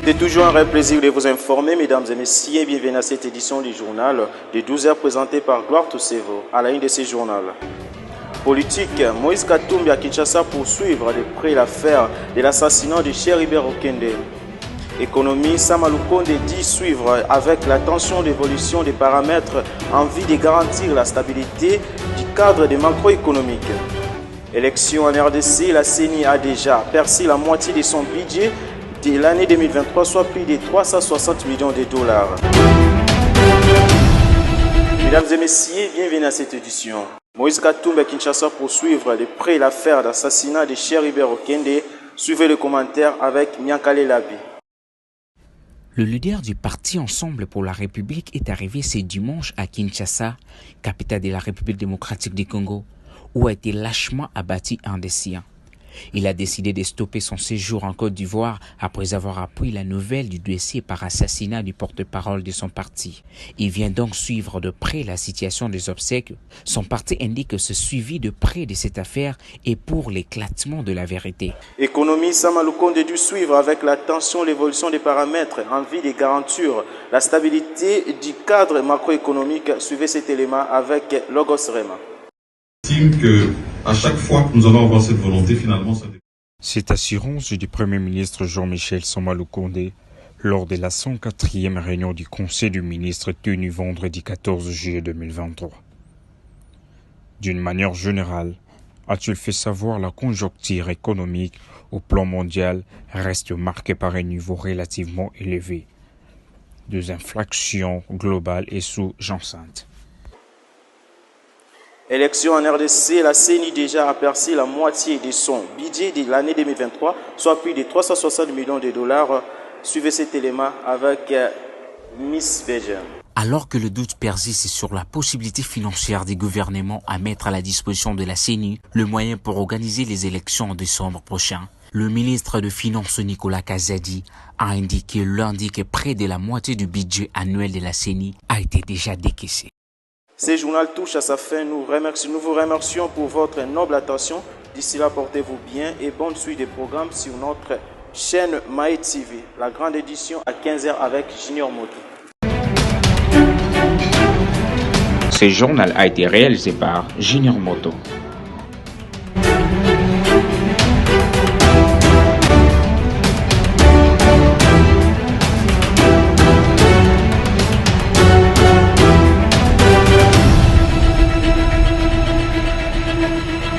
C'est toujours un réel plaisir de vous informer, mesdames et messieurs. Bienvenue à cette édition du journal de 12h présentée par Gloire Toussevo. À la une de ce journal. Politique, Moïse Katumbi à Kinshasa poursuivre de près l'affaire de l'assassinat de Cheribert Okende. Économie, Samalukonde dit suivre avec l'attention d'évolution des paramètres en vue de garantir la stabilité du cadre de macroéconomique. Élection en RDC, la CENI a déjà percé la moitié de son budget de l'année 2023, soit plus de 360 millions de dollars. Mesdames et messieurs, bienvenue à cette édition. Moïse Katumbi à Kinshasa poursuivre de près l'affaire d'assassinat de Cheribert Okende. Suivez le commentaire avec Nyankale Labi. Le leader du parti Ensemble pour la République est arrivé ce dimanche à Kinshasa, capitale de la République démocratique du Congo, où a été lâchement abattu un des siens. Il a décidé de stopper son séjour en Côte d'Ivoire après avoir appris la nouvelle du dossier par assassinat du porte-parole de son parti. Il vient donc suivre de près la situation des obsèques. Son parti indique que ce suivi de près de cette affaire est pour l'éclatement de la vérité. Économie, Samalukonde dû suivre avec l'attention l'évolution des paramètres en vue de garantir la stabilité du cadre macroéconomique. Suivez cet élément avec Logos Rema. Que à chaque fois que nous allons avoir cette volonté, finalement, Cette assurance du Premier ministre Jean-Michel Samalukonde lors de la 104e réunion du Conseil des ministres tenue vendredi 14 juillet 2023. D'une manière générale, a-t-il fait savoir la conjoncture économique au plan mondial reste marquée par un niveau relativement élevé de inflation globale et sous-jacente. Élection en RDC, la CENI déjà a percé la moitié de son budget de l'année 2023, soit plus de 360 millions de dollars. Suivez cet élément avec Miss Bejer. Alors que le doute persiste sur la possibilité financière des gouvernements à mettre à la disposition de la CENI le moyen pour organiser les élections en décembre prochain, le ministre de Finances Nicolas Kazadi a indiqué lundi que près de la moitié du budget annuel de la CENI a été déjà décaissé. Ce journal touche à sa fin. Nous vous remercions pour votre noble attention. D'ici là, portez-vous bien et bonne suite des programmes sur notre chaîne Maï TV. La grande édition à 15h avec Junior Moto. Ce journal a été réalisé par Junior Moto.